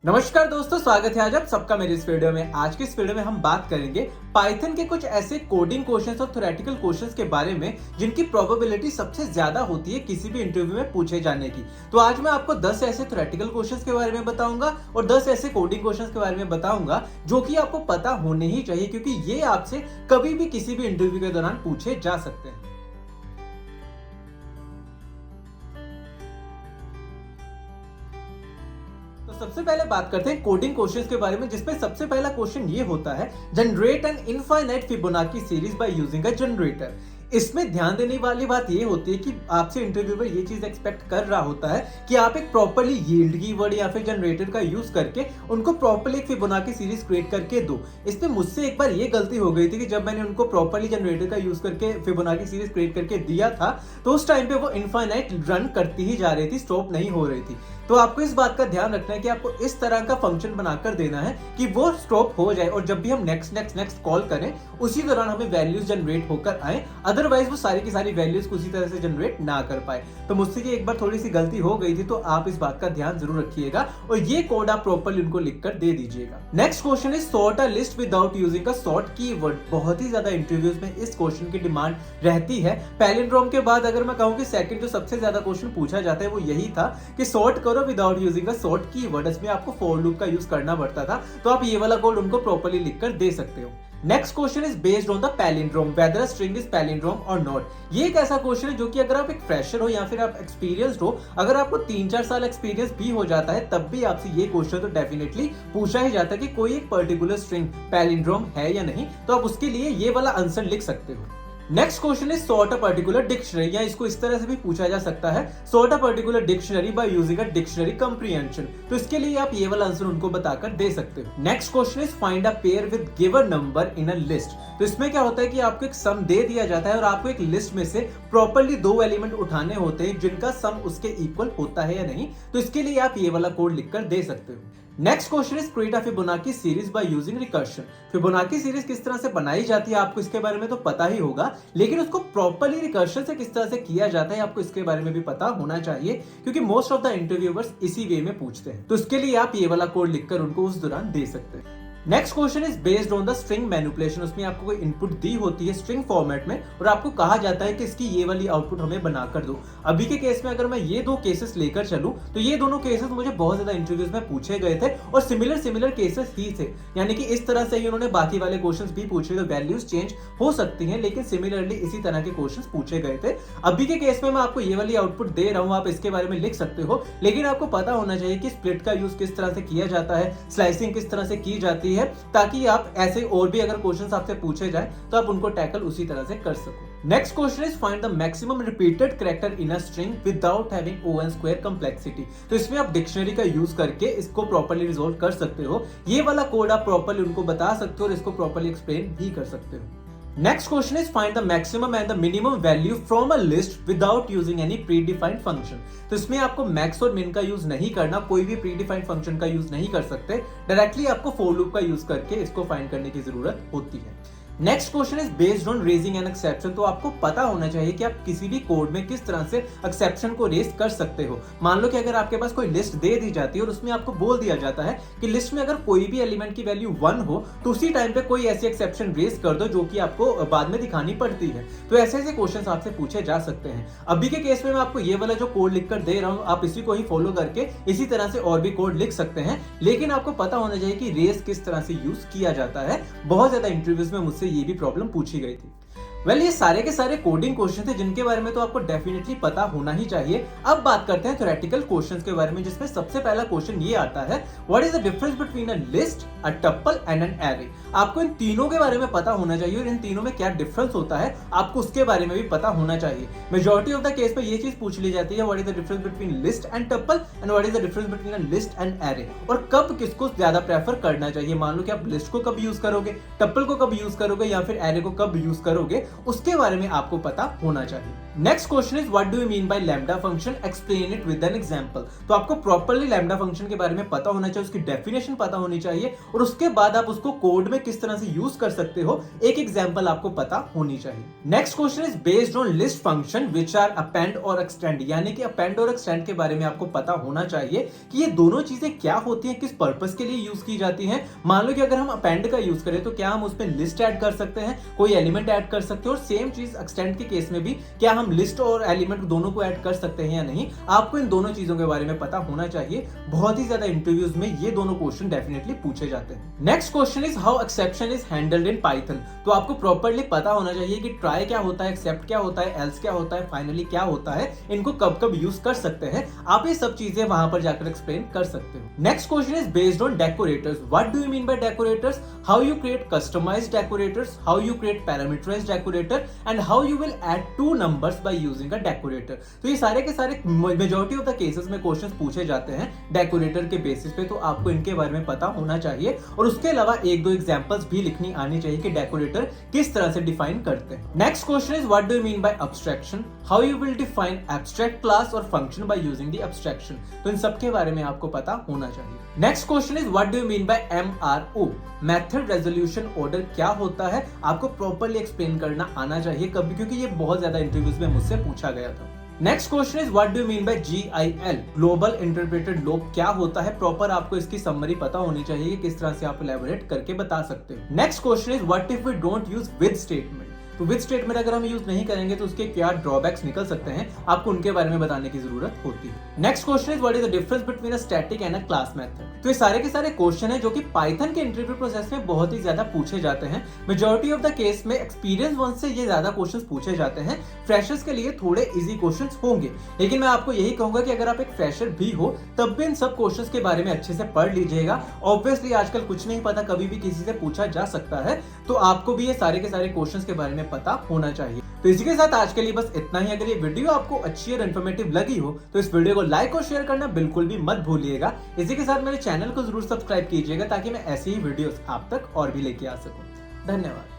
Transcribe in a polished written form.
नमस्कार दोस्तों, स्वागत है आज आप सबका मेरे इस वीडियो में। आज की इस वीडियो में हम बात करेंगे पाइथन के कुछ ऐसे कोडिंग क्वेश्चंस और थ्योरेटिकल क्वेश्चंस के बारे में जिनकी प्रोबेबिलिटी सबसे ज्यादा होती है किसी भी इंटरव्यू में पूछे जाने की। तो आज मैं आपको 10 ऐसे थ्योरेटिकल क्वेश्चंस के बारे में बताऊंगा और 10 ऐसे कोडिंग क्वेश्चंस के बारे में बताऊंगा जो कि आपको पता होने ही चाहिए, क्योंकि ये आपसे कभी भी किसी भी इंटरव्यू के दौरान पूछे जा सकते हैं। तो सबसे पहले बात करते हैं कोडिंग क्वेश्चंस के बारे में, जिसमें सबसे पहला क्वेश्चन ये होता है, generate an infinite Fibonacci series by using a generator. इसमें ध्यान देने वाली बात ये होती है कि आपसे इंटरव्यूअर ये चीज एक्सपेक्ट कर रहा होता है कि आप एक प्रॉपर्ली यील्ड कीवर्ड या फिर जनरेटर का यूज करके उनको प्रॉपर्ली एक फिबोनाची सीरीज क्रिएट करके दो। इसमें मुझसे एक बार ये गलती हो गई थी कि जब मैंने उनको प्रॉपर्ली जनरेटर का यूज करके फिबोनाची सीरीज क्रिएट करके दिया था तो उस टाइम पे वो इनफाइनाइट रन करती ही जा रही थी, स्टॉप नहीं हो रही थी। तो आपको इस बात का ध्यान रखना है कि आपको इस तरह का फंक्शन बनाकर देना है कि वो स्टॉप हो जाए और जब भी हम नेक्स्ट नेक्स्ट नेक्स्ट कॉल करें उसी दौरान हमें वैल्यूज जनरेट होकर आए, अदरवाइज वो सारी की सारी वैल्यूज उसी तरह से जनरेट ना कर पाए। तो मुझसे ये एक बार थोड़ी सी गलती हो गई थी, तो आप इस बात का ध्यान जरूर रखिएगा और ये कोड आप प्रॉपर्ली उनको लिखकर दे दीजिएगा। Next question is sort a list without using a sort keyword. बहुत ही ज्यादा इंटरव्यूज में इस क्वेश्चन की डिमांड रहती है। पैलिंड्रोम के बाद अगर मैं कहूं कि सेकंड जो सबसे ज्यादा क्वेश्चन पूछा जाता है वो यही था कि सॉर्ट करो without using a sort keyword. इसमें आपको फॉर लूप का यूज करना पड़ता था, तो आप ये वाला कोड उनको प्रॉपर्ली लिखकर दे सकते हो। Next question is based on the palindrome weather a string is palindrome और नॉट। ये एक ऐसा क्वेश्चन है जो कि अगर आप एक फ्रेशर हो या फिर आप एक्सपीरियंस्ड हो, अगर आपको 3-4 साल एक्सपीरियंस भी हो जाता है तब भी आपसे ये क्वेश्चन तो डेफिनेटली पूछा ही जाता है कि कोई एक पर्टिकुलर स्ट्रिंग पैलिंड्रोम है या नहीं, तो आप उसके लिए ये वाला आंसर लिख सकते हो। Next question is sort a particular dictionary, या इसको इस तरह से भी पूछा जा सकता है, sort a particular dictionary bye using a dictionary comprehension. तो इसके लिए आप ये वाला आंसर उनको बताकर दे सकते हो। Next question is find a pair with given number in a list. तो इसमें क्या होता है कि आपको एक सम दे दिया जाता है और आपको एक लिस्ट में से प्रॉपर्ली 2 एलिमेंट उठाने होते हैं जिनका सम उसके इक्वल होता है या नहीं, तो इसके लिए आप ये वाला कोड लिखकर दे सकते हो। Next question is create a Fibonacci series by using recursion. Fibonacci series किस तरह से बनाई जाती है आपको इसके बारे में तो पता ही होगा, लेकिन उसको प्रॉपर्ली रिकर्शन से किस तरह से किया जाता है आपको इसके बारे में भी पता होना चाहिए, क्योंकि मोस्ट ऑफ द इंटरव्यूअर्स इसी वे में पूछते हैं। तो इसके लिए आप ये वाला कोड लिखकर उनको उस दौरान दे सकते हैं। Next question is based on the string manipulation. उसमें आपको कोई इनपुट दी होती है स्ट्रिंग फॉर्मेट में और आपको कहा जाता है कि इसकी ये वाली आउटपुट हमें बनाकर दो। अभी के केस में अगर मैं ये 2 केसेस लेकर चलूं तो ये दोनों केसेस मुझे बहुत ज्यादा इंटरव्यूज में पूछे गए थे और सिमिलर केसेस ही थे, यानी कि इस तरह से ही उन्होंने बाकी वाले क्वेश्चंस भी पूछे। तो वैल्यूज चेंज हो सकती हैं लेकिन सिमिलरली इसी तरह के क्वेश्चंस पूछे गए थे। अभी के केस में मैं आपको ये वाली आउटपुट दे रहा हूं, आप इसके बारे में लिख सकते हो, लेकिन आपको पता होना चाहिए कि स्प्लिट का यूज किस तरह से किया जाता है, स्लाइसिंग किस तरह से की जाती है, ताकि आप ऐसे और भी अगर क्वेश्चंस आपसे पूछे जाए तो आप उनको टैकल उसी तरह से कर सको। Next question is find the maximum repeated character in a string without having O(n) square complexity. तो इसमें आप डिक्शनरी का यूज करके इसको प्रॉपर्ली रिजॉल्व कर सकते हो। ये वाला कोड आप प्रॉपर्ली उनको बता सकते हो और इसको प्रॉपर्ली एक्सप्लेन भी कर सकते हो। Next question is find the maximum and the minimum value from a list without using any pre defined function. तो इसमें आपको मैक्स और मिन का यूज नहीं करना, कोई भी प्री डिफाइंड फंक्शन का यूज नहीं कर सकते, डायरेक्टली आपको फॉर लूप का यूज करके इसको फाइंड करने की जरूरत होती है। Next question is based on raising an exception. तो आपको पता होना चाहिए कि आप किसी भी कोड में किस तरह से एक्सेप्शन को रेज कर सकते हो। मान लो कि अगर आपके पास कोई लिस्ट दे दी जाती है और उसमें आपको बोल दिया जाता है कि लिस्ट में अगर कोई भी एलिमेंट की वैल्यू 1 हो तो उसी टाइम पे कोई ऐसी एक्सेप्शन रेज कर दो जो कि आपको बाद में दिखानी पड़ती है। तो ऐसे ऐसे क्वेश्चन आपसे पूछे जा सकते हैं। अभी के केस में मैं आपको ये वाला जो कोड लिखकर दे रहा हूँ, आप इसी को ही फॉलो करके इसी तरह से और भी कोड लिख सकते हैं, लेकिन आपको पता होना चाहिए कि रेज किस तरह से यूज किया जाता है। बहुत ज्यादा इंटरव्यूज में मुझसे ये भी प्रॉब्लम पूछी गई थी। ये सारे के सारे कोडिंग क्वेश्चन थे जिनके बारे में तो आपको डेफिनेटली पता होना ही चाहिए। अब बात करते हैं थ्योरेटिकल क्वेश्चंस के बारे में, जिसमें सबसे पहला क्वेश्चन ये आता है, what is the difference between a list, a tuple and an array. आपको इन तीनों के बारे में पता होना चाहिए और इन तीनों में क्या डिफरेंस होता है आपको उसके बारे में भी पता होना चाहिए। मेजॉरिटी ऑफ द केस में ये चीज पूछ ली जाती है, what is the difference between list and tuple and what is the difference between a list and array, और कब किसको ज्यादा प्रेफर करना चाहिए। मान लो कि आप लिस्ट को कब यूज करोगे, टपल को कब यूज करोगे या फिर एरे को कब यूज करोगे, उसके बारे में आपको पता होना चाहिए। Next question is what do you mean by lambda function, explain it with an example. तो आपको प्रॉपर्ली लैम्डा फंक्शन के बारे में पता होना चाहिए, उसकी डेफिनेशन पता होनी चाहिए और उसके बाद आप उसको कोड में किस तरह से यूज कर सकते हो एक एग्जांपल आपको पता होनी चाहिए। Next question is based on list function which are append और एक्सटेंड, यानी कि अपेंड और एक्सटेंड के बारे में आपको पता होना चाहिए कि ये दोनों चीजें क्या होती हैं, किस पर्पस के लिए यूज की जाती हैं। मान लो कि अगर हम अपेंड का यूज करें तो क्या हम उसमें लिस्ट ऐड कर सकते हैं, कोई एलिमेंट ऐड कर सकते हैं, और सेम चीज एक्सटेंड के केस में भी क्या हम लिस्ट और एलिमेंट दोनों को ऐड कर सकते हैं या नहीं। आपको इन दोनों चीजों के बारे में पता होना चाहिए। बहुत ही ज्यादा इंटरव्यूज में ये दोनों क्वेश्चन डेफिनेटली पूछे जाते हैं। Next question is how exception is handled in Python. तो आपको प्रॉपर्ली पता होना चाहिए कि ट्राई क्या होता है, एक्सेप्ट क्या होता है, एल्स क्या होता है, फाइनली क्या होता है, इनको कब कब यूज कर सकते हैं। आप ये सब चीजें वहां पर जाकर एक्सप्लेन कर सकते हो। Next question is based on decorators. What do you mean by decorators, how you create customized decorators, how you create parameterized decorator and how you will add two numbers by using a decorator. तो ये सारे के सारे majority of the cases में questions पूछे जाते हैं decorator के बेसिस पे, तो आपको इनके बारे में पता होना चाहिए और उसके अलावा एक दो एग्जांपल्स भी लिखनी आनी चाहिए कि डेकोरेटर किस तरह से डिफाइन करते हैं। Next question is what do you mean by abstraction, how you will define abstract class और function by using the abstraction. तो इन सब के बारे में आपको पता होना चाहिए। Next question is what do you mean bye MRO, method resolution order क्या होता है, आपको प्रॉपर्ली एक्सप्लेन करना आना चाहिए कभी, क्योंकि ये बहुत ज्यादा इंटरव्यूज में मुझसे पूछा गया था। Next question is what do you mean bye GIL, global interpreted log क्या होता है, प्रॉपर आपको इसकी समरी पता होनी चाहिए कि किस तरह से आप एलैबोरेट करके बता सकते हो। Next question is what if we don't use with statement. तो विद स्टेटमेंट अगर हम यूज नहीं करेंगे तो उसके क्या ड्रॉबैक्स निकल सकते हैं, आपको उनके बारे में बताने की जरूरत होती है। Next question is what is the difference between a static and a class method. तो ये सारे के सारे क्वेश्चन है जो कि पाइथन के इंटरव्यू प्रोसेस में बहुत ही ज्यादा पूछे जाते हैं। मेजॉरिटी ऑफ द केस में एक्सपीरियंस वन से ये ज्यादा क्वेश्चंस पूछे जाते हैं। फ्रेशर्स के लिए थोड़े इजी क्वेश्चंस होंगे, लेकिन मैं आपको यही कहूंगा कि अगर आप एक फ्रेशर भी हो तब भी इन सब क्वेश्चंस के बारे में अच्छे से पढ़ लीजिएगा। ऑब्वियसली आजकल कुछ नहीं पता, कभी भी किसी से पूछा जा सकता है, तो आपको भी ये सारे के सारे क्वेश्चंस के बारे में पता होना चाहिए। तो इसी के साथ आज के लिए बस इतना ही। अगर ये वीडियो आपको अच्छी और इन्फॉर्मेटिव लगी हो तो इस वीडियो को लाइक और शेयर करना बिल्कुल भी मत भूलिएगा। इसी के साथ मेरे चैनल को जरूर सब्सक्राइब कीजिएगा ताकि मैं ऐसी ही वीडियोस आप तक और भी लेके आ सकूं। धन्यवाद।